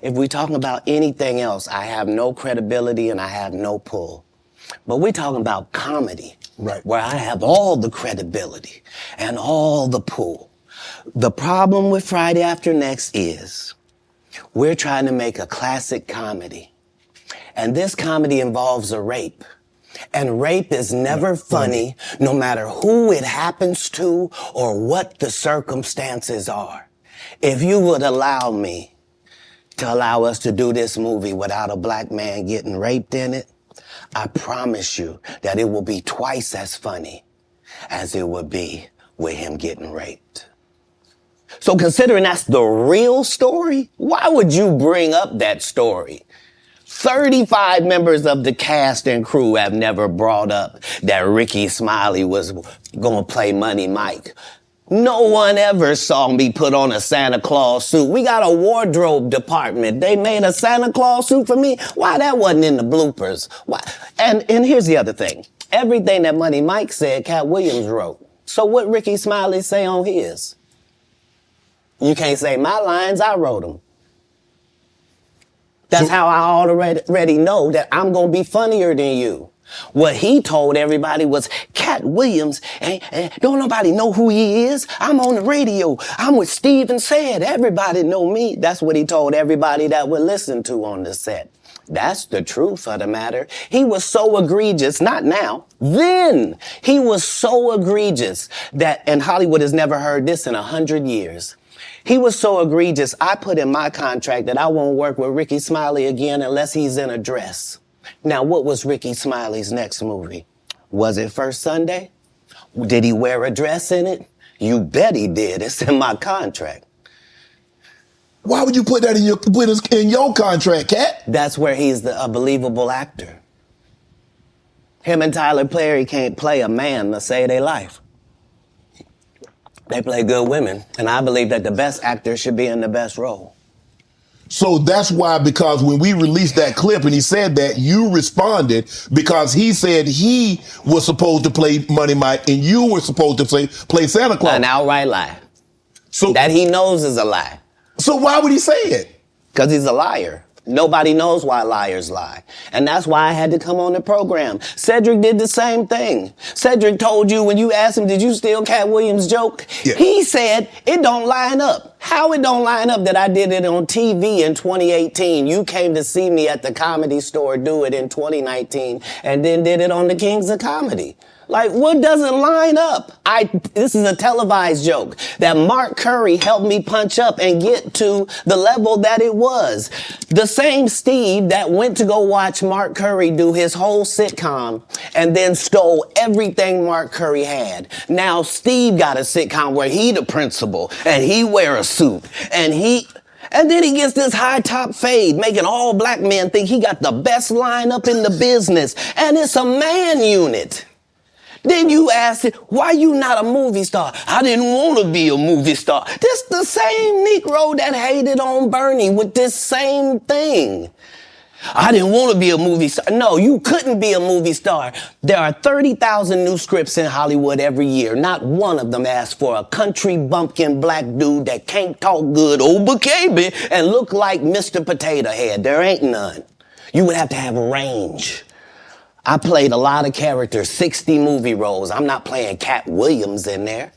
If we're talking about anything else, I have no credibility and I have no pull. But we're talking about comedy, right, where I have all the credibility and all the pull. The problem with Friday After Next is we're trying to make a classic comedy. And this comedy involves a rape. And rape is never funny, no matter who it happens to or what the circumstances are. If you would allow me to allow us to do this movie without a black man getting raped in it, I promise you that it will be twice as funny as it would be with him getting raped. So considering that's the real story, why would you bring up that story? 35 members of the cast and crew have never brought up that Ricky Smiley was gonna play Money Mike. No one ever saw me put on a Santa Claus suit. We got a wardrobe department. They made a Santa Claus suit for me. Why that wasn't in the bloopers? Why? And here's the other thing. Everything that Money Mike said, Katt Williams wrote. So what Ricky Smiley say on his? You can't say my lines, I wrote them. That's how I already know that I'm gonna be funnier than you. What he told everybody was, Katt Williams, don't nobody know who he is. I'm on the radio. I'm with Steve and Said. Everybody know me. That's what he told everybody that would listen to on the set. That's the truth of the matter. He was so egregious, not now, then. He was so egregious that, and Hollywood has never heard this in 100 years. He was so egregious, I put in my contract that I won't work with Ricky Smiley again unless he's in a dress. Now, what was Ricky Smiley's next movie? Was it First Sunday? Did he wear a dress in it? You bet he did. It's in my contract. Why would you put that in your contract, Katt? That's where he's a believable actor. Him and Tyler Perry can't play a man to save their life. They play good women, and I believe that the best actor should be in the best role. So that's why, because when we released that clip and he said that, you responded because he said he was supposed to play Money Mike and you were supposed to play Santa Claus. An outright lie. So that he knows is a lie. So why would he say it? Because he's a liar. Nobody knows why liars lie. And that's why I had to come on the program. Cedric did the same thing. Cedric told you when you asked him, did you steal Katt Williams' joke? Yeah. He said, it don't line up. How it don't line up that I did it on TV in 2018? You came to see me at the Comedy Store do it in 2019 and then did it on the Kings of Comedy. Like, what doesn't line up? This is a televised joke that Mark Curry helped me punch up and get to the level that it was. The same Steve that went to go watch Mark Curry do his whole sitcom and then stole everything Mark Curry had. Now Steve got a sitcom where he the principal and he wear a suit and then he gets this high top fade, making all black men think he got the best lineup in the business. And it's a man unit. Then you ask it, why you not a movie star? I didn't want to be a movie star. This the same Negro that hated on Bernie with this same thing. I didn't want to be a movie star. No, you couldn't be a movie star. There are 30,000 new scripts in Hollywood every year. Not one of them asks for a country bumpkin black dude that can't talk good, baby, and look like Mr. Potato Head. There ain't none. You would have to have range. I played a lot of characters, 60 movie roles. I'm not playing Katt Williams in there.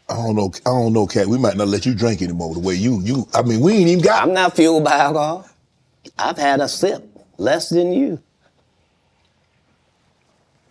I don't know, Katt. We might not let you drink anymore the way I mean, we ain't even got... I'm not fueled by alcohol. I've had a sip, less than you.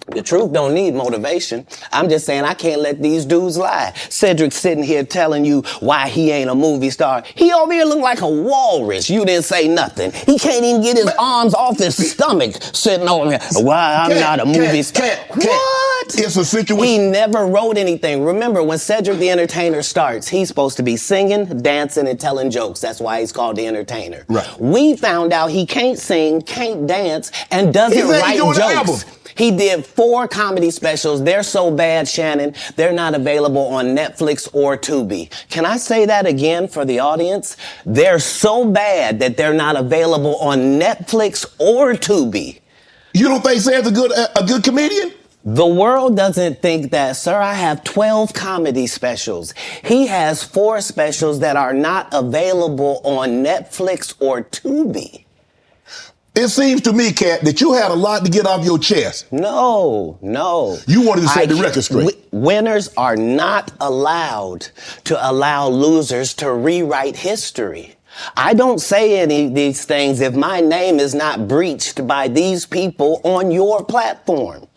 The truth don't need motivation. I'm just saying I can't let these dudes lie. Cedric sitting here telling you why he ain't a movie star. He over here look like a walrus. You didn't say nothing. He can't even get his arms off his stomach sitting over here. Why I'm not a movie star. What? It's a situation. He never wrote anything. Remember, when Cedric The Entertainer starts, he's supposed to be singing, dancing, and telling jokes. That's why he's called The Entertainer. Right. We found out he can't sing, can't dance, and doesn't write jokes. He did 4 comedy specials. They're so bad, Shannon, they're not available on Netflix or Tubi. Can I say that again for the audience? They're so bad that they're not available on Netflix or Tubi. You don't think Sam's a good comedian? The world doesn't think that, sir. I have 12 comedy specials. He has 4 specials that are not available on Netflix or Tubi. It seems to me, Katt, that you had a lot to get off your chest. No. You wanted to set the record straight. Winners are not allowed to allow losers to rewrite history. I don't say any of these things if my name is not breached by these people on your platform.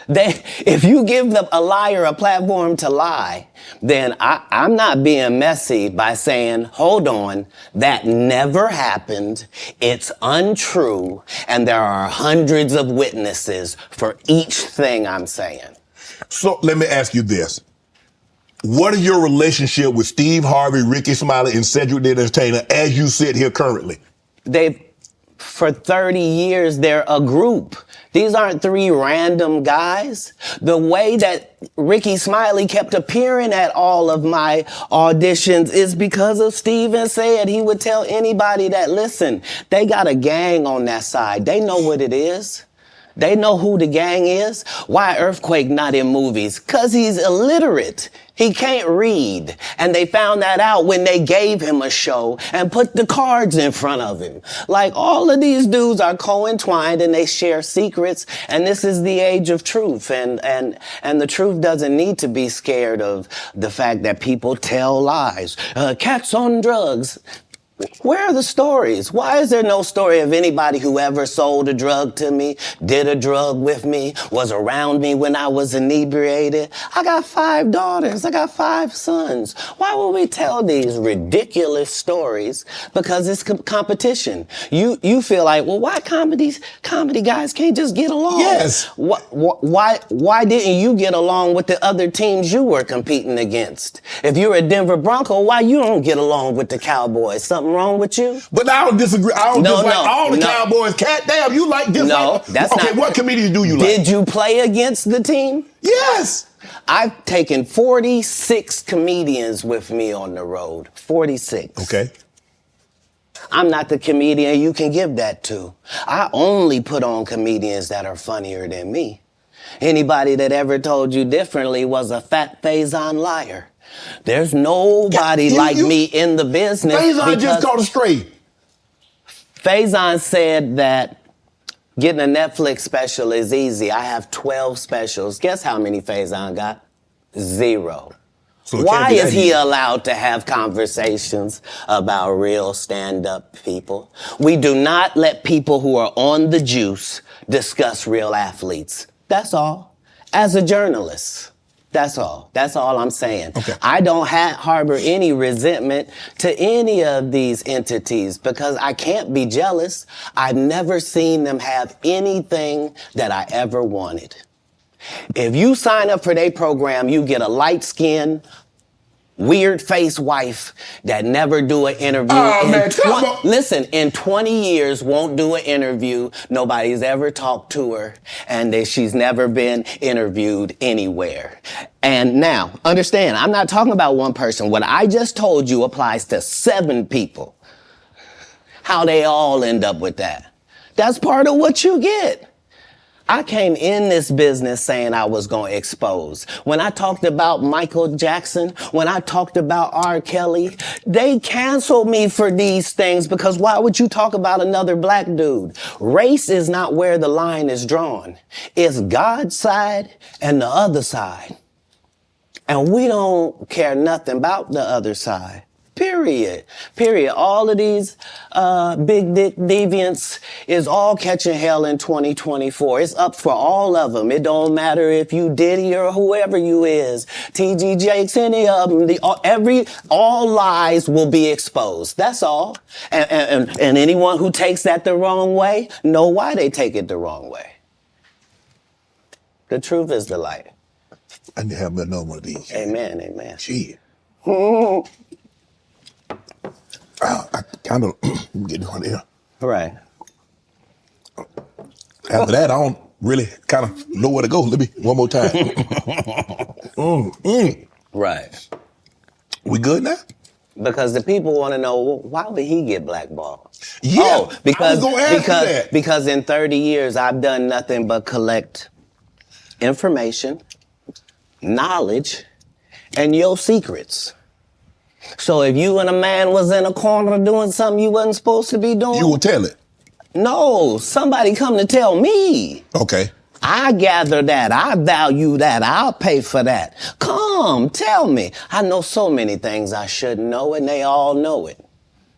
If you give a liar a platform to lie, then I'm not being messy by saying, hold on, that never happened, it's untrue, and there are hundreds of witnesses for each thing I'm saying. So let me ask you this. What is your relationship with Steve Harvey, Ricky Smiley, and Cedric The Entertainer as you sit here currently? For 30 years, they're a group. These aren't 3 random guys. The way that Ricky Smiley kept appearing at all of my auditions is because of Steven said he would tell anybody that, listen, they got a gang on that side. They know what it is. They know who the gang is. Why Earthquake not in movies? 'Cause he's illiterate. He can't read. And they found that out when they gave him a show and put the cards in front of him. Like, all of these dudes are co-entwined and they share secrets. And this is the age of truth. And the truth doesn't need to be scared of the fact that people tell lies. Katt's on drugs. Where are the stories? Why is there no story of anybody who ever sold a drug to me, did a drug with me, was around me when I was inebriated? I got 5 daughters. I got 5 sons. Why would we tell these ridiculous stories? Because it's competition. You feel like, well, why comedy guys can't just get along? Yes. Why didn't you get along with the other teams you were competing against? If you're a Denver Bronco, why you don't get along with the Cowboys? Something wrong with you? But I don't disagree. I don't dislike all the Cowboys. Katt, damn, you like this? No, that's not. Okay, what comedians do you like? Did you play against the team? Yes. I've taken 46 comedians with me on the road. 46. Okay. I'm not the comedian you can give that to. I only put on comedians that are funnier than me. Anybody that ever told you differently was a fat Faison liar. There's nobody like me in the business. Faison just caught a stray. Faison said that getting a Netflix special is easy. I have 12 specials. Guess how many Faison got? 0. So why is he allowed to have conversations about real stand-up people? We do not let people who are on the juice discuss real athletes. That's all. As a journalist. That's all. That's all I'm saying. Okay. I don't harbor any resentment to any of these entities because I can't be jealous. I've never seen them have anything that I ever wanted. If you sign up for their program, you get a light-skinned, weird-faced wife that never do an interview. Oh, man, come on. Listen, in 20 years, won't do an interview. Nobody's ever talked to her, and she's never been interviewed anywhere. And now, understand, I'm not talking about one person. What I just told you applies to 7 people. How they all end up with that. That's part of what you get. I came in this business saying I was going to expose. When I talked about Michael Jackson, when I talked about R. Kelly, they canceled me for these things because why would you talk about another black dude? Race is not where the line is drawn. It's God's side and the other side. And we don't care nothing about the other side. Period. All of these big dick deviants is all catching hell in 2024. It's up for all of them. It don't matter if you Diddy or whoever you is. T.G. Jakes, any of them. All lies will be exposed. That's all. And anyone who takes that the wrong way, know why they take it the wrong way. The truth is the light. I need to have another one of these. Amen, amen. Gee. I kind of get one here. Right. After that, I don't really kind of know where to go. Let me one more time. Right. We good now? Because the people want to know, well, why would he get blackballed? Yeah, oh, because I was gonna ask you that. Because in 30 years I've done nothing but collect information, knowledge, and your secrets. So if you and a man was in a corner doing something you wasn't supposed to be doing, you will tell it. No, somebody come to tell me. Okay. I gather that. I value that. I'll pay for that. Come, tell me. I know so many things I shouldn't know, and they all know it.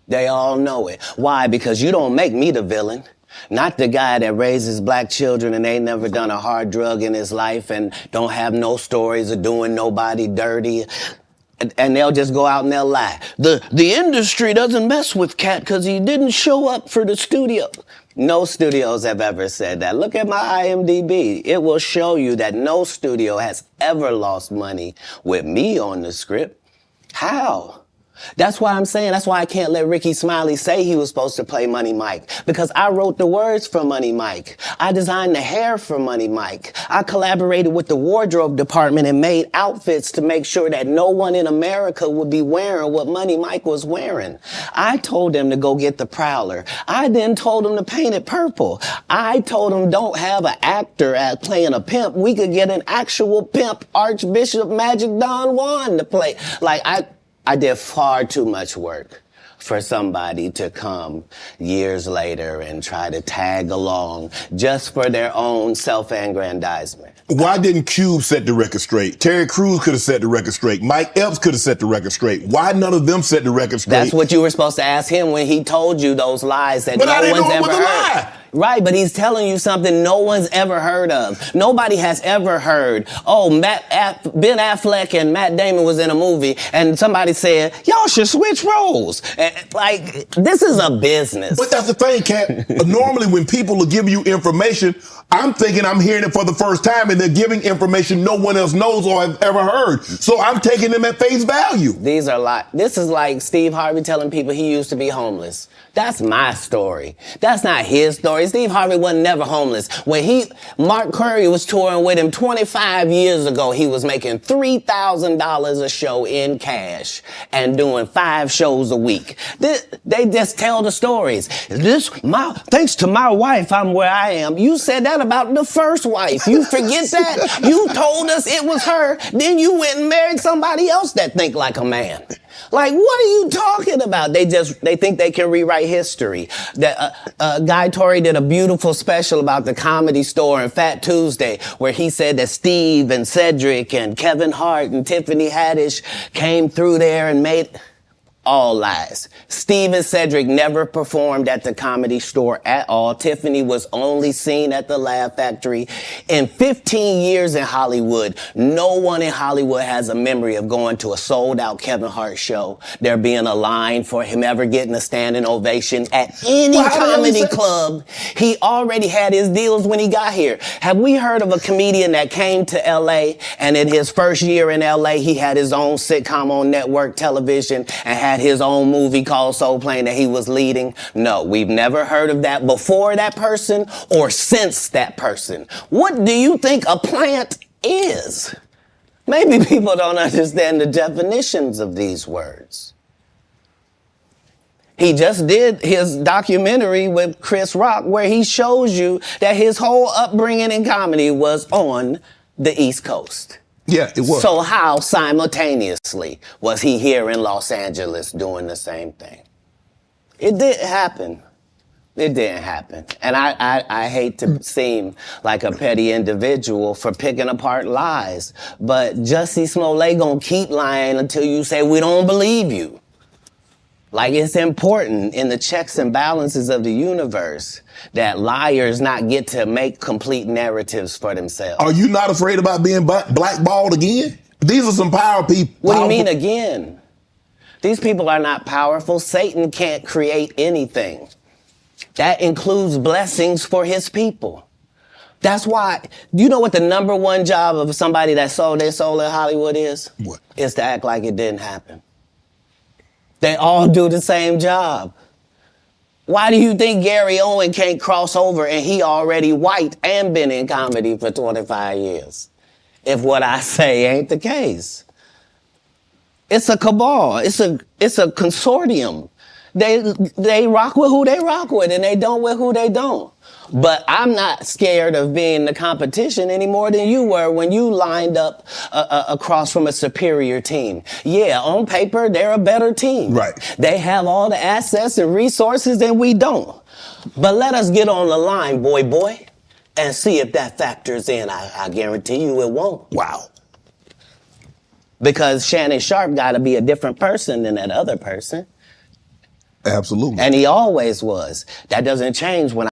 They all know it. Why? Because you don't make me the villain. Not the guy that raises black children and ain't never done a hard drug in his life and don't have no stories of doing nobody dirty. And they'll just go out and they'll lie. The industry doesn't mess with Katt because he didn't show up for the studio. No studios have ever said that. Look at my IMDb. It will show you that no studio has ever lost money with me on the script. How? That's why I'm saying, that's why I can't let Ricky Smiley say he was supposed to play Money Mike. Because I wrote the words for Money Mike. I designed the hair for Money Mike. I collaborated with the wardrobe department and made outfits to make sure that no one in America would be wearing what Money Mike was wearing. I told them to go get the Prowler. I then told them to paint it purple. I told them don't have an actor playing a pimp. We could get an actual pimp, Archbishop Magic Don Juan to play. Like, I did far too much work for somebody to come years later and try to tag along just for their own self-aggrandizement. Why didn't Cube set the record straight? Terry Crews could have set the record straight. Mike Epps could have set the record straight. Why none of them set the record straight? That's what you were supposed to ask him when he told you those lies that no one's ever heard. Lie. Right, but he's telling you something no one's ever heard of. Nobody has ever heard, Ben Affleck and Matt Damon was in a movie and somebody said, y'all should switch roles. Like, this is a business. But that's the thing, Katt. Normally when people are giving you information, I'm thinking I'm hearing it for the first time and they're giving information no one else knows or has ever heard. So I'm taking them at face value. These are this is like Steve Harvey telling people he used to be homeless. That's my story. That's not his story. Steve Harvey wasn't never homeless. When Mark Curry was touring with him 25 years ago, he was making $3,000 a show in cash and doing 5 shows a week. They just tell the stories. Thanks to my wife, I'm where I am. You said that about the first wife. You forget that? You told us it was her. Then you went and married somebody else that think like a man. Like, what are you talking about? They think they can rewrite history. Guy Torrey did a beautiful special about the Comedy Store and Fat Tuesday, where he said that Steve and Cedric and Kevin Hart and Tiffany Haddish came through there and made... All lies. Steve and Cedric never performed at the Comedy Store at all. Tiffany was only seen at the Laugh Factory. In 15 years in Hollywood, no one in Hollywood has a memory of going to a sold-out Kevin Hart show, there being a line for him ever getting a standing ovation at any comedy club. He already had his deals when he got here. Have we heard of a comedian that came to L.A. and in his first year in L.A. he had his own sitcom on network television and had his own movie called Soul Plane that he was leading? No, we've never heard of that before that person or since that person. What do you think a plant is? Maybe people don't understand the definitions of these words. He just did his documentary with Chris Rock where he shows you that his whole upbringing in comedy was on the East Coast. Yeah, it was. So how simultaneously was he here in Los Angeles doing the same thing? It didn't happen. It didn't happen. And I hate to seem like a petty individual for picking apart lies, but Jussie Smollett gonna keep lying until you say we don't believe you. Like, it's important in the checks and balances of the universe that liars not get to make complete narratives for themselves. Are you not afraid about being blackballed again? These are some power people. What do you mean again? These people are not powerful. Satan can't create anything. That includes blessings for his people. That's why, you know what the number one job of somebody that sold their soul in Hollywood is? What? Is to act like it didn't happen. They all do the same job. Why do you think Gary Owen can't cross over and he already white and been in comedy for 25 years? If what I say ain't the case. It's a cabal. It's a consortium. They rock with who they rock with, and they don't with who they don't. But I'm not scared of being the competition any more than you were when you lined up across from a superior team. Yeah, on paper, they're a better team. Right. They have all the assets and resources and we don't. But let us get on the line, boy, and see if that factors in. I guarantee you it won't. Wow. Because Shannon Sharp got to be a different person than that other person. Absolutely. And he always was. That doesn't change when